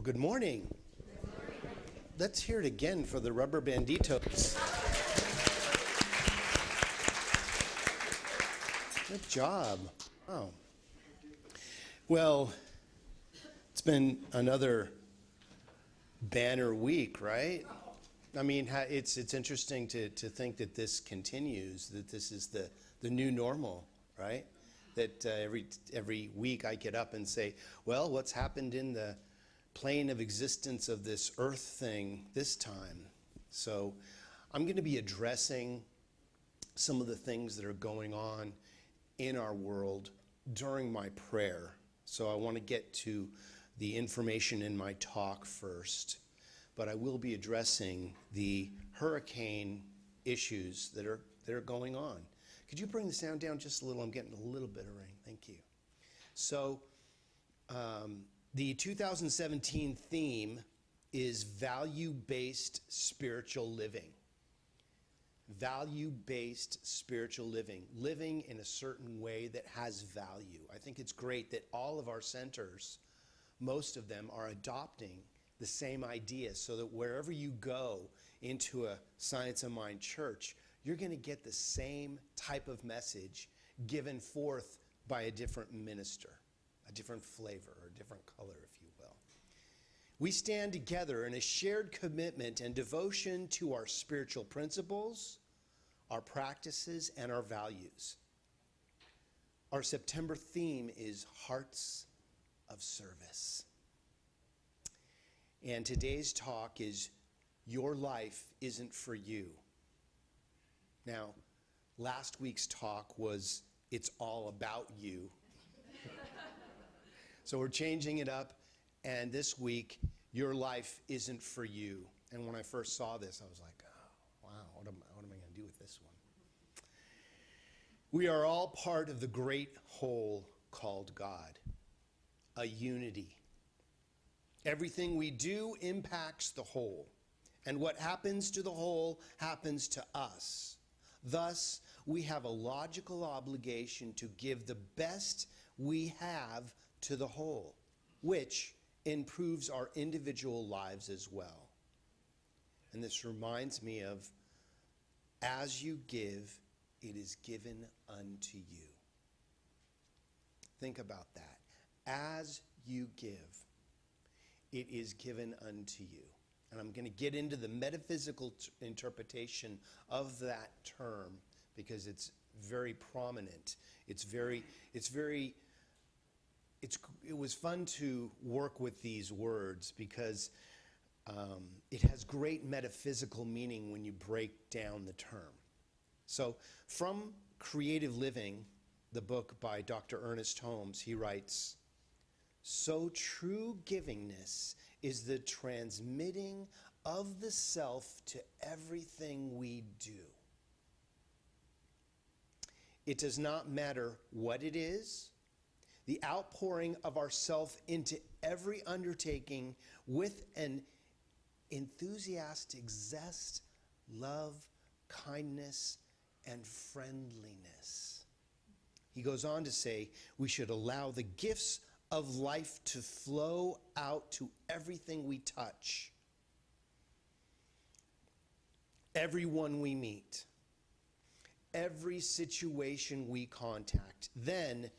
Well, good morning. Let's hear it again for the rubber banditos. Good job. Oh. Well, it's been another banner week, right? I mean, it's interesting to think that this continues, that this is the new normal, right? That every week I get up and say, well, what's happened in the plane of existence of this earth thing this time? So I'm going to be addressing some of the things that are going on in our world during my prayer. So I want to get to the information in my talk first, but I will be addressing the hurricane issues that are going on. Could you bring the sound down just a little? I'm getting a little bit of rain. Thank you. So the 2017 theme is value-based spiritual living. Value-based spiritual living. Living in a certain way that has value. I think it's great that all of our centers, most of them, are adopting the same idea so that wherever you go into a Science of Mind church, you're going to get the same type of message given forth by a different minister, a different flavor, or a different color, if you will. We stand together in a shared commitment and devotion to our spiritual principles, our practices, and our values. Our September theme is Hearts of Service. And today's talk is Your Life Isn't for You. Now, last week's talk was It's All About You. So we're changing it up, and this week, Your Life Isn't for You. And when I first saw this, I was like, oh, wow, what am I going to do with this one? We are all part of the great whole called God, a unity. Everything we do impacts the whole, and what happens to the whole happens to us. Thus, we have a logical obligation to give the best we have to the whole, which improves our individual lives as well. And this reminds me of, as you give, it is given unto you. Think about that. As you give, it is given unto you. And I'm going to get into the metaphysical interpretation of that term because it's very prominent. It was fun to work with these words because it has great metaphysical meaning when you break down the term. So from Creative Living, the book by Dr. Ernest Holmes, he writes, "So true givingness is the transmitting of the self to everything we do. It does not matter what it is, the outpouring of ourself into every undertaking with an enthusiastic zest, love, kindness, and friendliness." He goes on to say, we should allow the gifts of life to flow out to everything we touch, everyone we meet, every situation we contact. Then,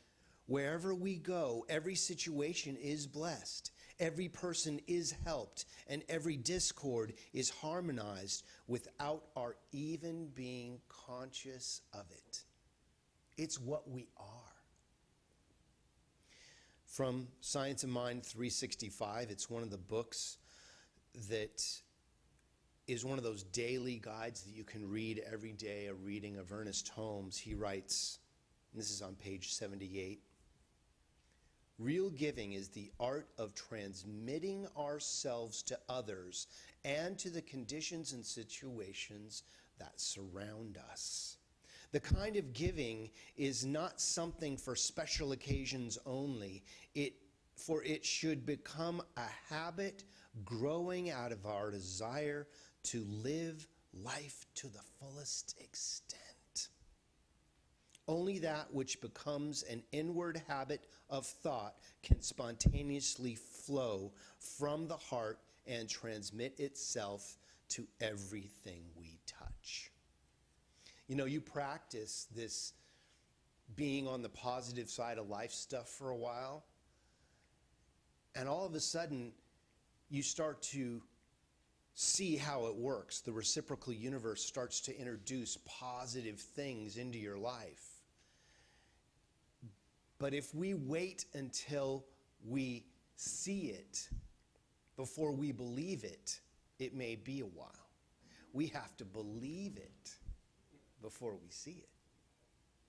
wherever we go, every situation is blessed, every person is helped, and every discord is harmonized without our even being conscious of it. It's what we are. From Science of Mind 365, it's one of the books that is one of those daily guides that you can read every day, a reading of Ernest Holmes. He writes, and this is on page 78, "Real giving is the art of transmitting ourselves to others and to the conditions and situations that surround us. The kind of giving is not something for special occasions only, for it should become a habit growing out of our desire to live life to the fullest extent. Only that which becomes an inward habit of thought can spontaneously flow from the heart and transmit itself to everything we touch. You know, you practice this being on the positive side of life stuff for a while, and all of a sudden you start to see how it works. The reciprocal universe starts to introduce positive things into your life. But if we wait until we see it before we believe it, it may be a while. We have to believe it before we see it,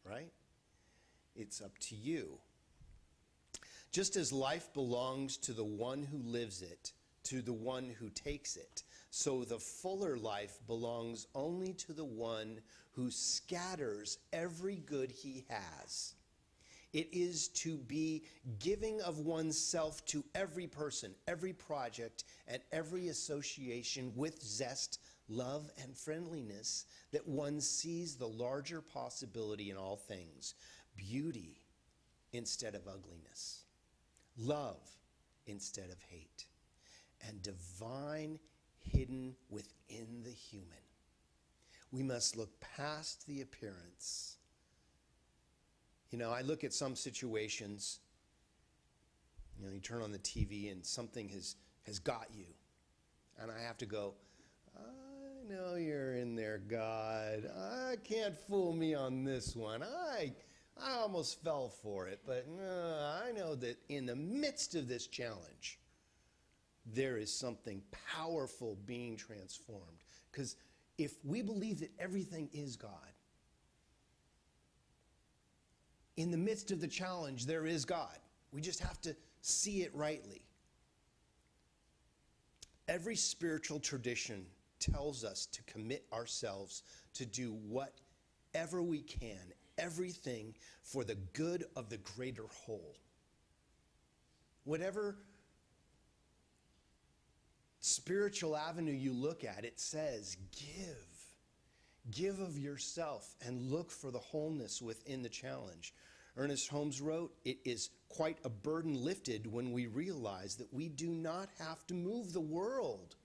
right? It's up to you. Just as life belongs to the one who lives it, to the one who takes it, so the fuller life belongs only to the one who scatters every good he has. It is to be giving of oneself to every person, every project, and every association with zest, love, and friendliness that one sees the larger possibility in all things. Beauty instead of ugliness. Love instead of hate. And divine hidden within the human. We must look past the appearance. You know, I look at some situations, you know, you turn on the TV and something has got you. And I have to go, I know you're in there, God. I can't fool me on this one. I almost fell for it, but no, I know that in the midst of this challenge, there is something powerful being transformed. Because if we believe that everything is God, in the midst of the challenge, there is God. We just have to see it rightly. Every spiritual tradition tells us to commit ourselves to do whatever we can, everything for the good of the greater whole. Whatever spiritual avenue you look at, it says give. Give of yourself and look for the wholeness within the challenge. Ernest Holmes wrote, "It is quite a burden lifted when we realize that we do not have to move the world.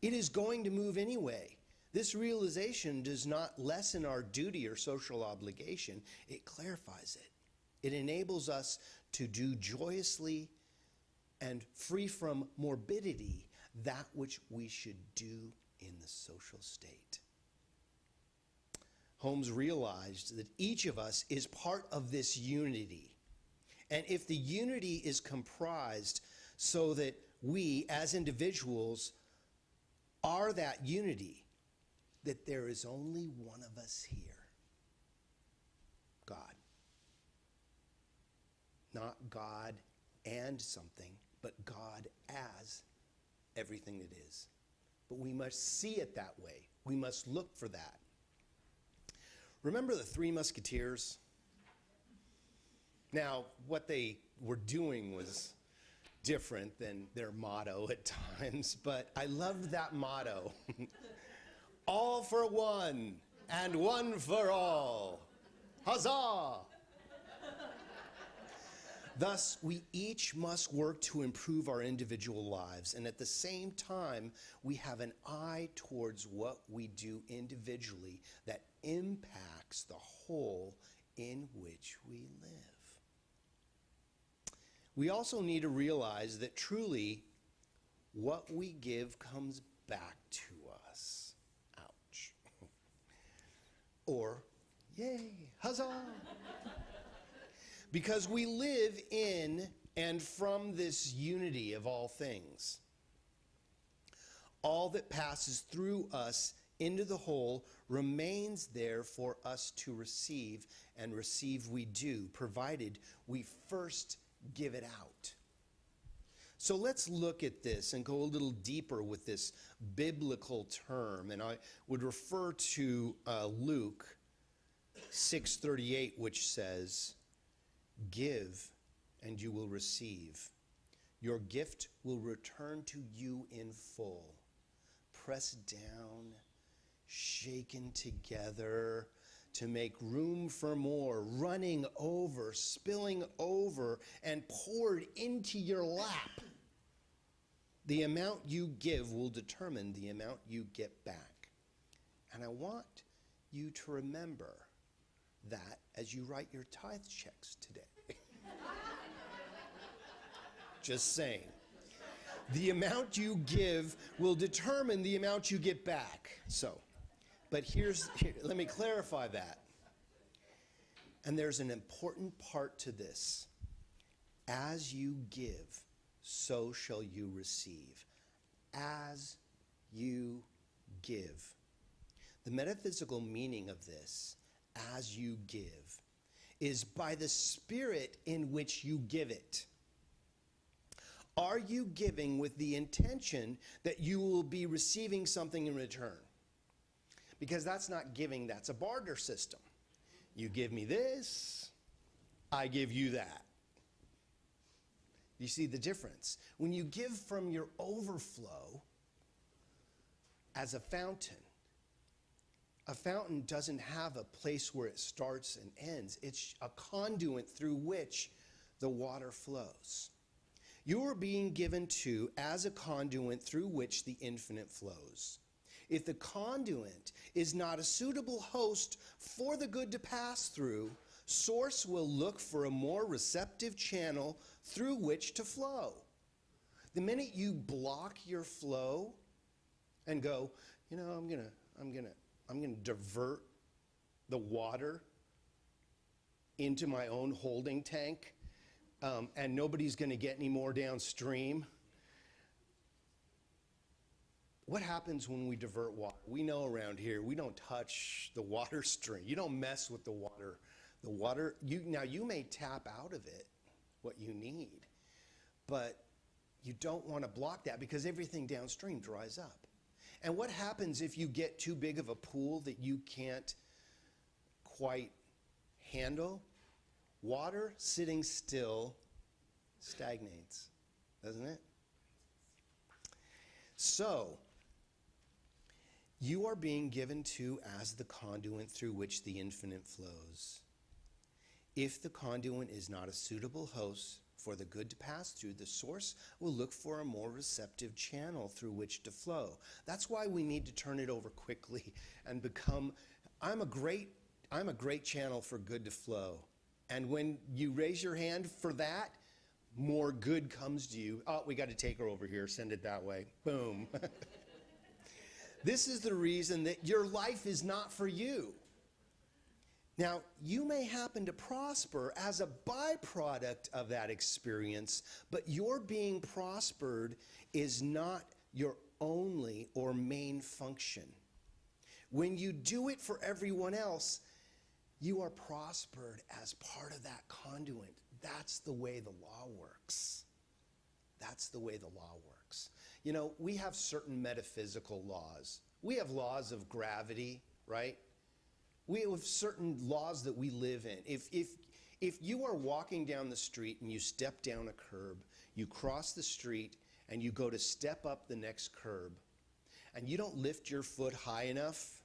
It is going to move anyway. This realization does not lessen our duty or social obligation. It clarifies it. It enables us to do joyously and free from morbidity that which we should do in the social state." Holmes realized that each of us is part of this unity. And if the unity is comprised so that we as individuals are that unity, that there is only one of us here. God. Not God and something, but God as everything that is. But we must see it that way. We must look for that. Remember the Three Musketeers? Now, what they were doing was different than their motto at times, but I loved that motto. All for one, and one for all. Huzzah! Thus, we each must work to improve our individual lives, and at the same time, we have an eye towards what we do individually that impacts the whole in which we live. We also need to realize that truly what we give comes back to us. Ouch. Or, yay, huzzah. Because we live in and from this unity of all things. All that passes through us into the whole remains there for us to receive, and receive we do, provided we first give it out. So let's look at this and go a little deeper with this biblical term. And I would refer to Luke 6:38, which says, "Give, and you will receive. Your gift will return to you in full, pressed down, shaken together to make room for more, running over, spilling over, and poured into your lap." The amount you give will determine the amount you get back. And I want you to remember that as you write your tithe checks today. Just saying. The amount you give will determine the amount you get back. So, but let me clarify that. And there's an important part to this. As you give, so shall you receive. As you give. The metaphysical meaning of this, as you give, is by the spirit in which you give it. Are you giving with the intention that you will be receiving something in return? Because that's not giving, that's a barter system. You give me this, I give you that. You see the difference? When you give from your overflow as a fountain doesn't have a place where it starts and ends. It's a conduit through which the water flows. You are being given to as a conduit through which the infinite flows. If the conduit is not a suitable host for the good to pass through, source will look for a more receptive channel through which to flow. The minute you block your flow and go, I'm gonna divert the water into my own holding tank, and nobody's gonna get any more downstream. What happens when we divert water? We know around here, we don't touch the water stream. You don't mess with the water. Now you may tap out of it what you need, but you don't want to block that because everything downstream dries up. And what happens if you get too big of a pool that you can't quite handle? Water sitting still stagnates, doesn't it? So, you are being given to as the conduit through which the infinite flows. If the conduit is not a suitable host for the good to pass through, the source will look for a more receptive channel through which to flow. That's why we need to turn it over quickly and become, I'm a great channel for good to flow. And when you raise your hand for that, more good comes to you. Oh, we got to take her over here, send it that way. Boom. This is the reason that your life is not for you. Now, you may happen to prosper as a byproduct of that experience, but your being prospered is not your only or main function. When you do it for everyone else, you are prospered as part of that conduit. That's the way the law works. That's the way the law works. We have certain metaphysical laws. We have laws of gravity, right? We have certain laws that we live in. If you are walking down the street and you step down a curb, you cross the street and you go to step up the next curb, and you don't lift your foot high enough,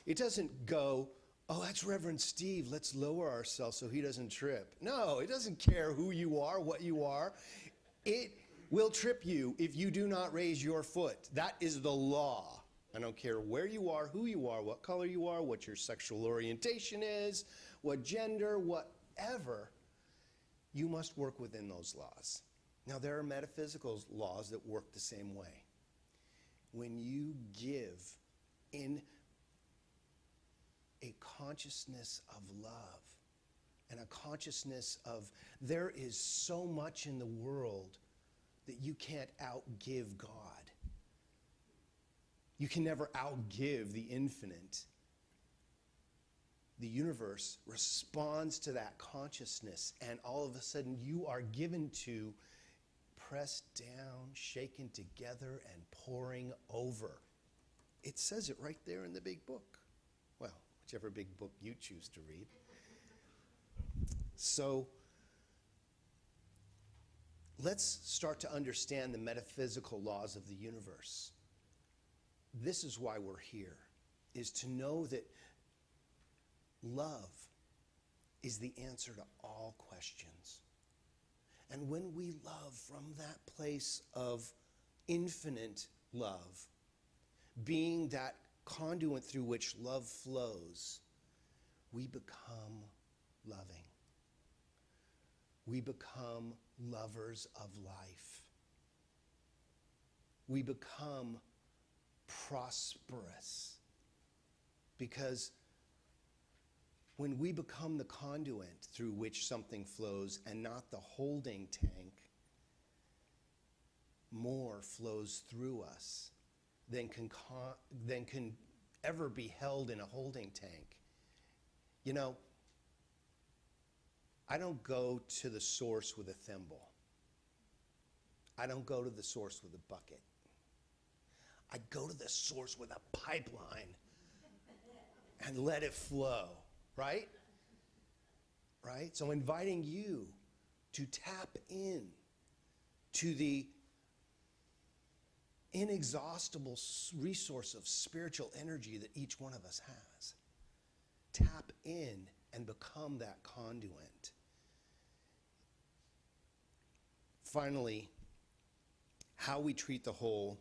it doesn't go, oh, that's Reverend Steve, let's lower ourselves so he doesn't trip. No, it doesn't care who you are, what you are. It will trip you if you do not raise your foot. That is the law. I don't care where you are, who you are, what color you are, what your sexual orientation is, what gender, whatever. You must work within those laws. Now, there are metaphysical laws that work the same way. When you give in a consciousness of love and a consciousness of there is so much in the world that you can't outgive God. You can never outgive the infinite. The universe responds to that consciousness, and all of a sudden you are given to pressed down, shaken together, and pouring over. It says it right there in the big book. Well, whichever big book you choose to read. So, let's start to understand the metaphysical laws of the universe. This is why we're here, is to know that love is the answer to all questions. And when we love from that place of infinite love, being that conduit through which love flows, we become loving. We become lovers of life. We become prosperous. Because when we become the conduit through which something flows and not the holding tank, more flows through us than can ever be held in a holding tank. You know, I don't go to the source with a thimble. I don't go to the source with a bucket. I go to the source with a pipeline and let it flow, right? Right? So inviting you to tap in to the inexhaustible resource of spiritual energy that each one of us has. Tap in and become that conduit. Finally, how we treat the whole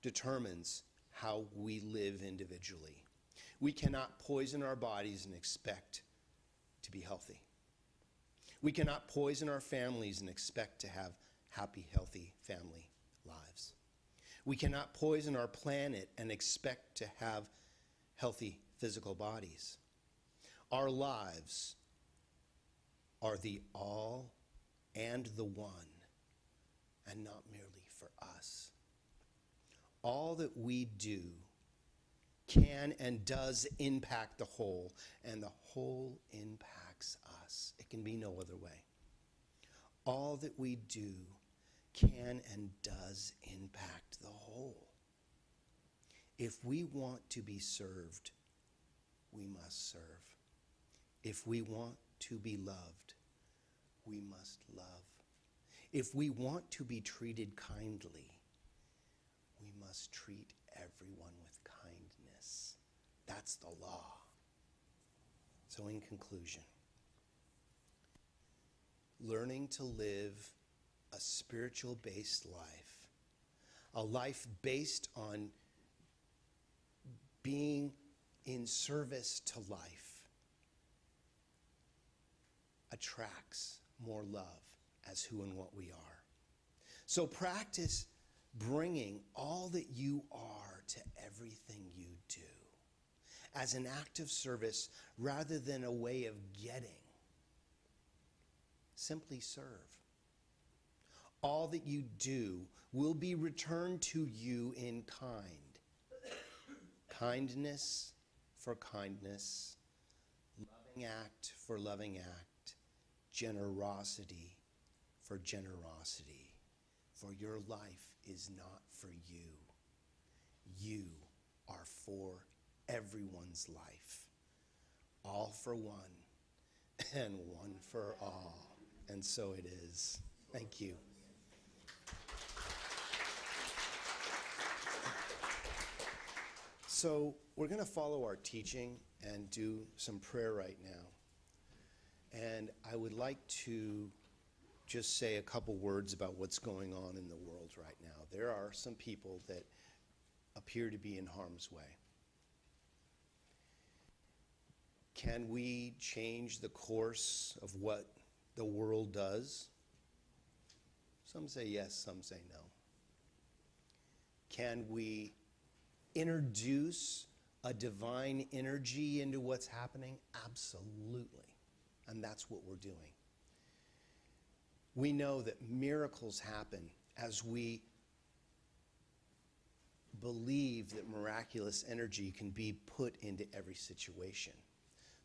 determines how we live individually. We cannot poison our bodies and expect to be healthy. We cannot poison our families and expect to have happy, healthy family lives. We cannot poison our planet and expect to have healthy physical bodies. Our lives are the all and the one, and not merely for us. All that we do can and does impact the whole, and the whole impacts us. It can be no other way. All that we do can and does impact the whole. If we want to be served, we must serve. If we want to be loved, we must love. If we want to be treated kindly, we must treat everyone with kindness. That's the law. So in conclusion, learning to live a spiritual-based life, a life based on being in service to life, attracts more love as who and what we are. So practice bringing all that you are to everything you do as an act of service rather than a way of getting. Simply serve. All that you do will be returned to you in kind. Kindness for kindness, loving act for loving act, generosity for generosity. For your life is not for you. You are for everyone's life. All for one and one for all. And so it is. Thank you. So we're going to follow our teaching and do some prayer right now. And I would like to just say a couple words about what's going on in the world right now. There are some people that appear to be in harm's way. Can we change the course of what the world does? Some say yes, some say no. Can we introduce a divine energy into what's happening? Absolutely. And that's what we're doing. We know that miracles happen as we believe that miraculous energy can be put into every situation.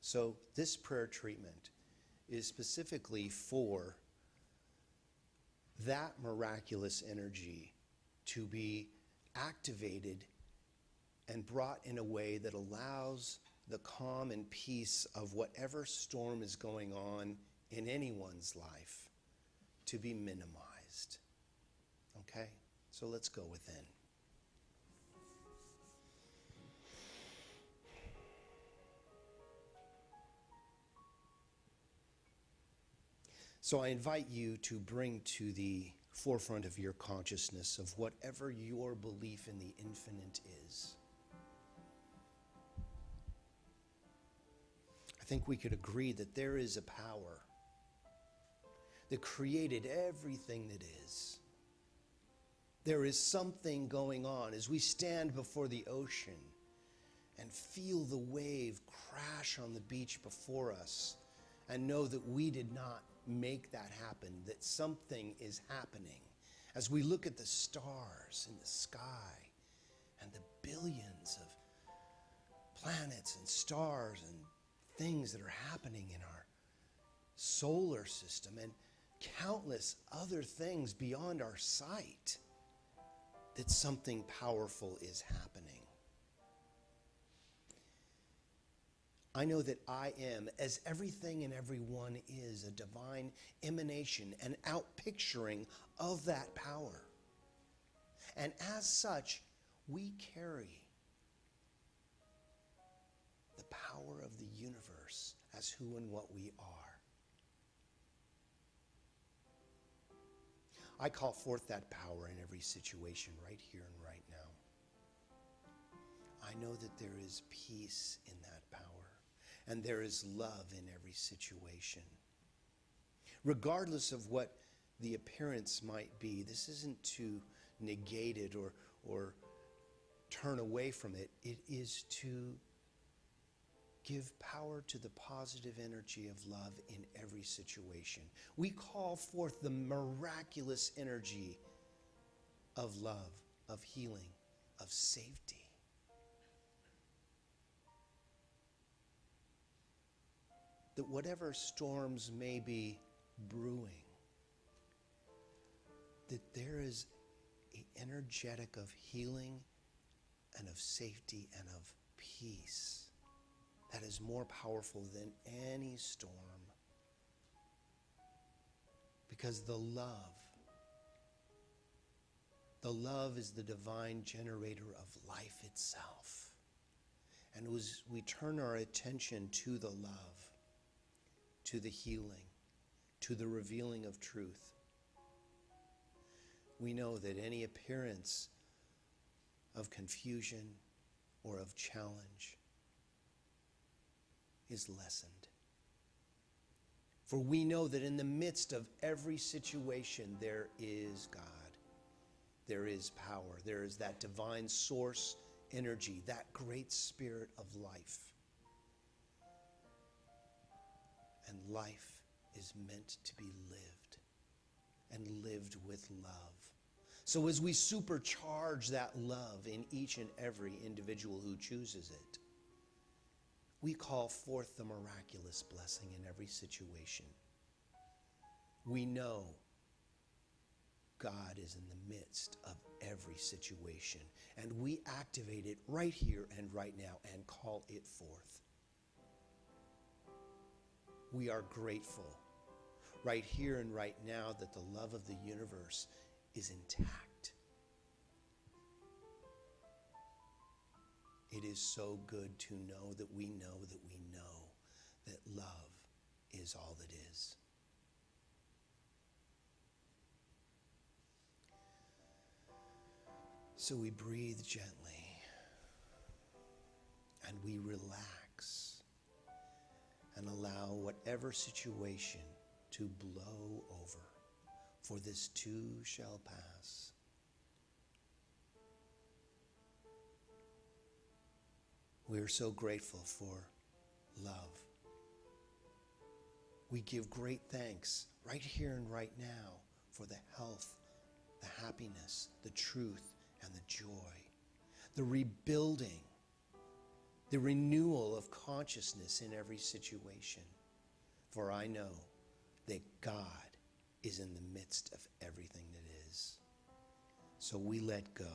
So this prayer treatment is specifically for that miraculous energy to be activated and brought in a way that allows the calm and peace of whatever storm is going on in anyone's life to be minimized. Okay? So let's go within. So I invite you to bring to the forefront of your consciousness of whatever your belief in the infinite is. I think we could agree that there is a power that created everything that is. There is something going on as we stand before the ocean and feel the wave crash on the beach before us and know that we did not make that happen, that something is happening. As we look at the stars in the sky and the billions of planets and stars and things that are happening in our solar system and countless other things beyond our sight, that something powerful is happening. I know that I am, as everything and everyone is, a divine emanation and outpicturing of that power. And as such, we carry the power of the universe as who and what we are. I call forth that power in every situation right here and right now. I know that there is peace in that power, and there is love in every situation. Regardless of what the appearance might be, this isn't to negate it or turn away from it. It is to give power to the positive energy of love in every situation. We call forth the miraculous energy of love, of healing, of safety. That whatever storms may be brewing, that there is an energetic of healing and of safety and of peace that is more powerful than any storm. Because the love is the divine generator of life itself. And as we turn our attention to the love, to the healing, to the revealing of truth, we know that any appearance of confusion or of challenge is lessened. For we know that in the midst of every situation there is God. There is power. There is that divine source energy, that great spirit of life. And life is meant to be lived, and lived with love. So as we supercharge that love in each and every individual who chooses it, we call forth the miraculous blessing in every situation. We know God is in the midst of every situation, and we activate it right here and right now and call it forth. We are grateful right here and right now that the love of the universe is intact. It is so good to know that we know that we know that love is all that is. So we breathe gently and we relax and allow whatever situation to blow over, for this too shall pass. We are so grateful for love. We give great thanks right here and right now for the health, the happiness, the truth, and the joy, the rebuilding, the renewal of consciousness in every situation. For I know that God is in the midst of everything that is. So we let go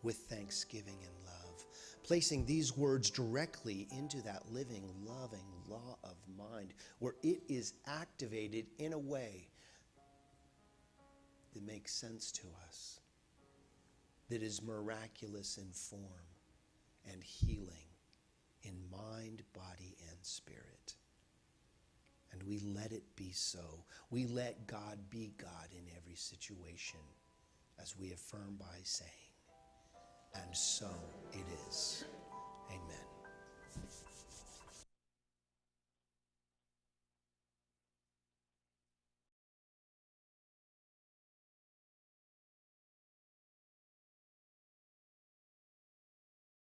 with thanksgiving and love, placing these words directly into that living, loving law of mind, where it is activated in a way that makes sense to us, that is miraculous in form and healing in mind, body, and spirit. And we let it be so. We let God be God in every situation, as we affirm by saying, and so it is.